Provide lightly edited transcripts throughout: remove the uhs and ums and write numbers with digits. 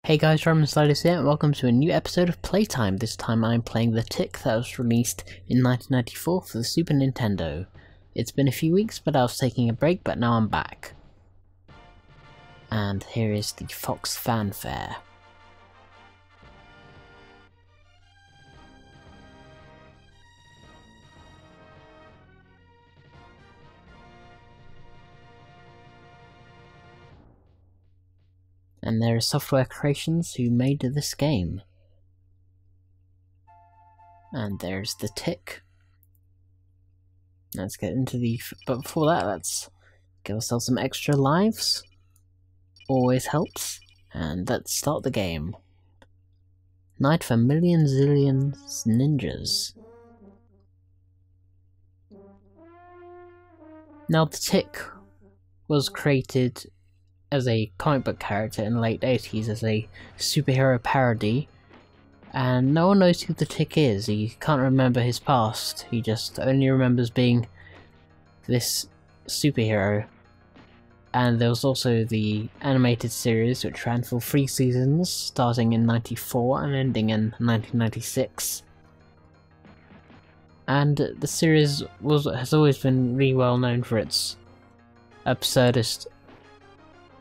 Hey guys, Romansliders here, and welcome to a new episode of Playtime. This time I'm playing The Tick that was released in 1994 for the Super Nintendo. It's been a few weeks, but I was taking a break, but now I'm back. And here is the Fox fanfare. And there are Software Creations who made this game. And there's The Tick. Let's get into but before that, let's give ourselves some extra lives. Always helps. And let's start the game. Night for Million Zillions Ninjas. Now, The Tick was created as a comic book character in the late 80s as a superhero parody, and no one knows who the Tick is. He can't remember his past, he just only remembers being this superhero. And there was also the animated series, which ran for 3 seasons, starting in 94 and ending in 1996. And the series has always been really well known for its absurdist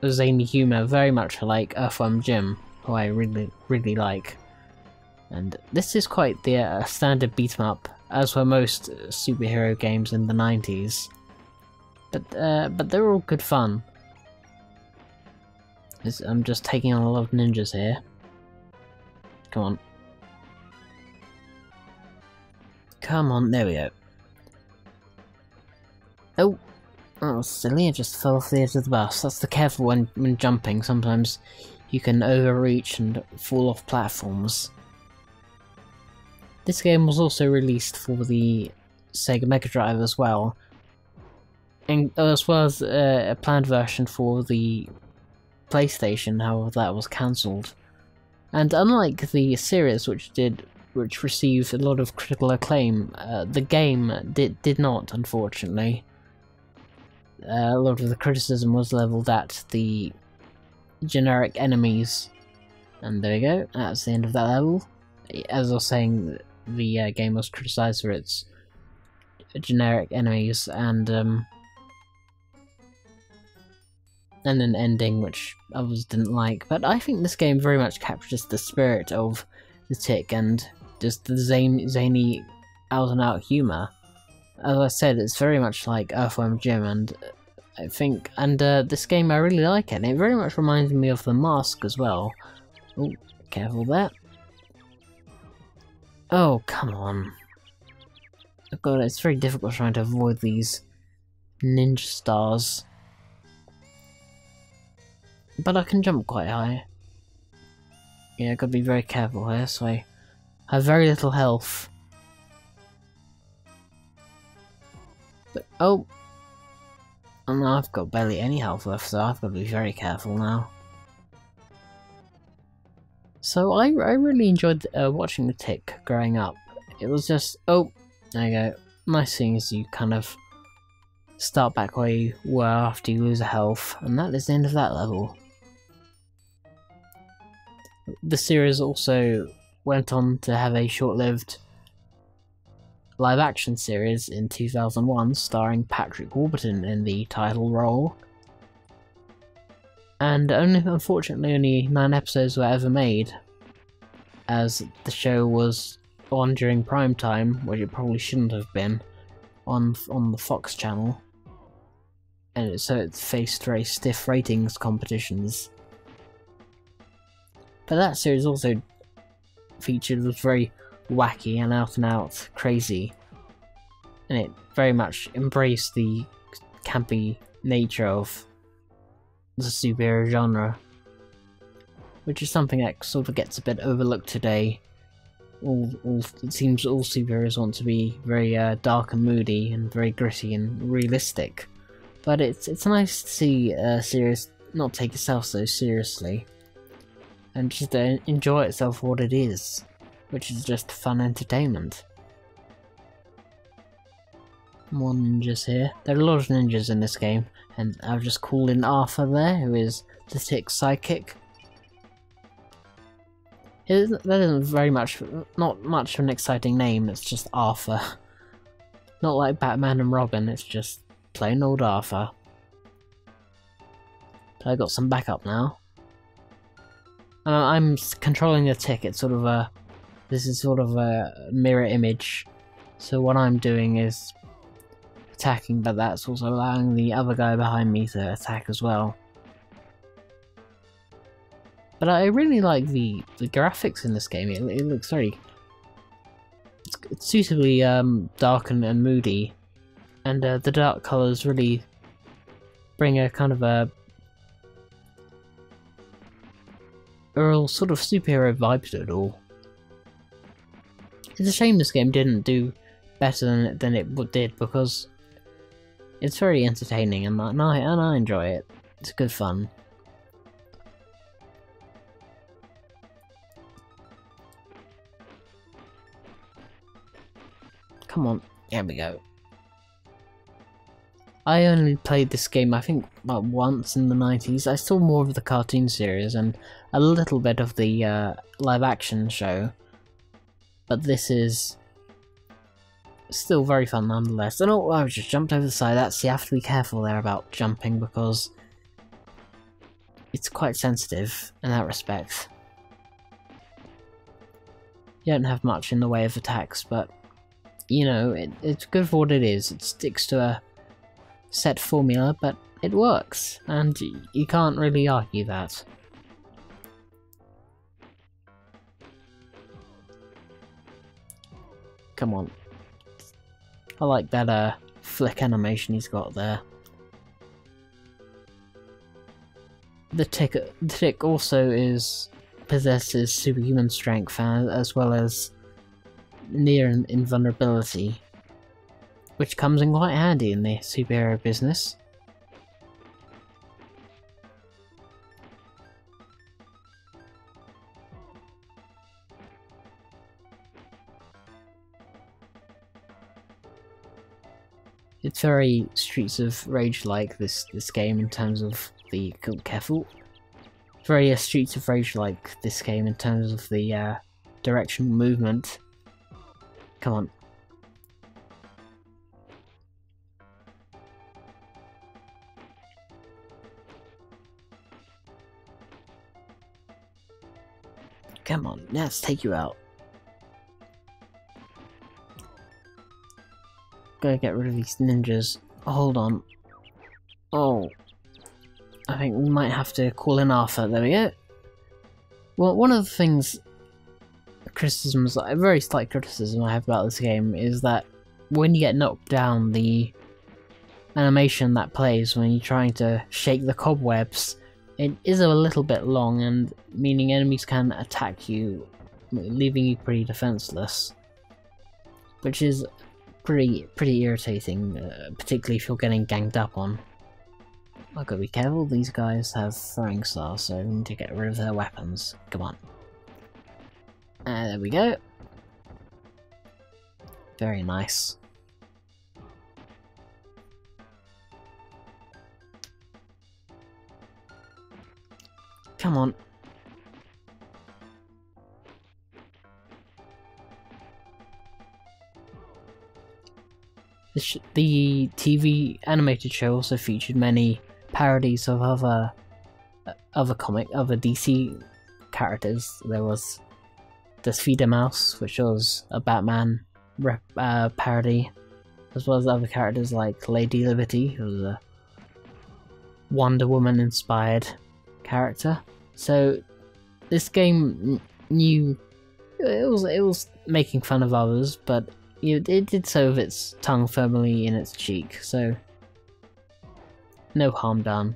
zany humour, very much like Earthworm Jim, who I really like. And this is quite the standard beat 'em up, as were most superhero games in the 90s. But they're all good fun. I'm just taking on a lot of ninjas here. Come on. Come on, there we go. Oh! Oh, silly, I just fell off the edge of the bus. That's the careful when jumping. Sometimes you can overreach and fall off platforms. This game was also released for the Sega Mega Drive as well, and as well as a planned version for the PlayStation, however that was cancelled. And unlike the series, which received a lot of critical acclaim, the game did not, unfortunately. A lot of the criticism was levelled at the generic enemies, and there we go, that's the end of that level. As I was saying, the game was criticised for its generic enemies and an ending which others didn't like, but I think this game very much captures the spirit of The Tick and just the zany out-and-out humour. As I said, it's very much like Earthworm Jim, and I think, this game I really like it, and it very much reminds me of The Mask as well. Oh, careful there. Oh, come on. Oh god, it's very difficult trying to avoid these ninja stars. But I can jump quite high. Yeah, I've got to be very careful here, so I have very little health. But, oh no, I've got barely any health left, so I've got to be very careful now. So I really enjoyed watching The Tick growing up. It was just, oh, there you go. Nice thing is you kind of start back where you were after you lose a health, and that is the end of that level. The series also went on to have a short-lived live-action series in 2001 starring Patrick Warburton in the title role. And unfortunately only 9 episodes were ever made, as the show was on during prime time, which it probably shouldn't have been, on the Fox channel. And so it faced very stiff ratings competitions. But that series also was very wacky and out crazy, and it very much embraced the campy nature of the superhero genre, which is something that sort of gets a bit overlooked today. It seems all superheroes want to be very dark and moody and very gritty and realistic, but it's nice to see a series not take itself so seriously and just enjoy itself for what it is, which is just fun entertainment. More ninjas here. There are a lot of ninjas in this game, and I've just called in Arthur there, who is The Tick's sidekick. That isn't very much, not much of an exciting name, it's just Arthur. Not like Batman and Robin, it's just plain old Arthur. But I got some backup now. I'm controlling the tick, it's sort of a... This is sort of a mirror image. So what I'm doing is attacking, but that's also allowing the other guy behind me to attack as well. But I really like the graphics in this game. It looks very... It's suitably dark and moody. And the dark colours really bring a kind of a real sort of superhero vibe to it all. It's a shame this game didn't do better than it did, because it's very entertaining and I enjoy it. It's good fun. Come on, here we go. I only played this game, I think, about once in the 90s. I saw more of the cartoon series and a little bit of the live action show. But this is still very fun nonetheless. And oh, I just jumped over the side. You have to be careful there about jumping, because it's quite sensitive in that respect. You don't have much in the way of attacks, but you know, it's good for what it is. It sticks to a set formula, but it works, and you can't really argue that. Come on. I like that flick animation he's got there. The tick also possesses superhuman strength as well as near invulnerability, which comes in quite handy in the superhero business. It's very Streets of Rage-like, this game, in terms of the... Careful. Very Streets of Rage-like, this game, in terms of the directional movement. Come on. Come on, let's take you out. Gotta get rid of these ninjas. Hold on. Oh. I think we might have to call in Arthur. There we go. Well, one of the things... criticisms, a very slight criticism I have about this game is that when you get knocked down, the animation that plays when you're trying to shake the cobwebs, it is a little bit long, and meaning enemies can attack you, leaving you pretty defenseless, which is pretty irritating, particularly if you're getting ganged up on. I've got to be careful, these guys have throwing stars, so we need to get rid of their weapons. Come on. There we go. Very nice. Come on. The TV animated show also featured many parodies of other DC characters. There was the Feeder Mouse, which was a Batman parody, as well as other characters like Lady Liberty, who was a Wonder Woman inspired character. So this game knew it was making fun of others, but it did so with its tongue firmly in its cheek, so no harm done.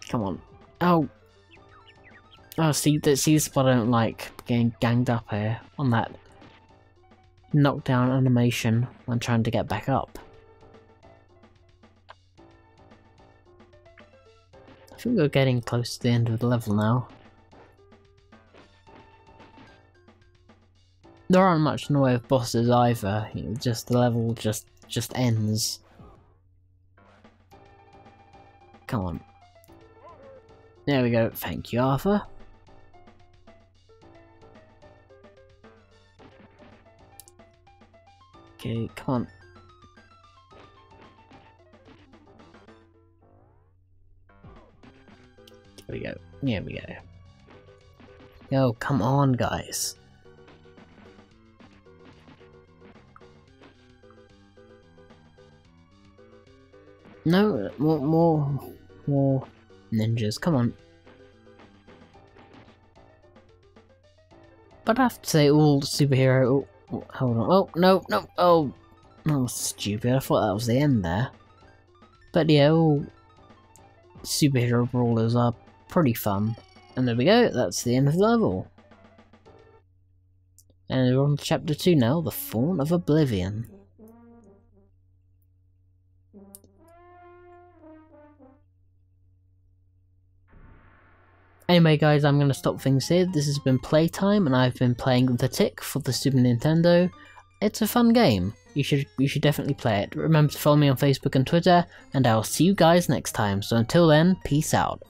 Come on. Oh, see, this is what I don't like, getting ganged up here on that knockdown animation when trying to get back up. I think we're getting close to the end of the level now. There aren't much in the way of bosses either, just the level just ends. Come on. There we go. Thank you, Arthur. Okay, come on. There we go. Here we go. Yo, come on, guys. No, more ninjas. Come on. But I have to say, all superhero. Oh, hold on. Oh, no. Oh, that was stupid. I thought that was the end there. But yeah, all superhero brawlers are pretty fun. And there we go. That's the end of the level. And we're on to chapter 2 now, the Fawn of Oblivion. Anyway guys, I'm going to stop things here. This has been Playtime and I've been playing The Tick for the Super Nintendo. It's a fun game. You should definitely play it. Remember to follow me on Facebook and Twitter, and I'll see you guys next time. So until then, peace out.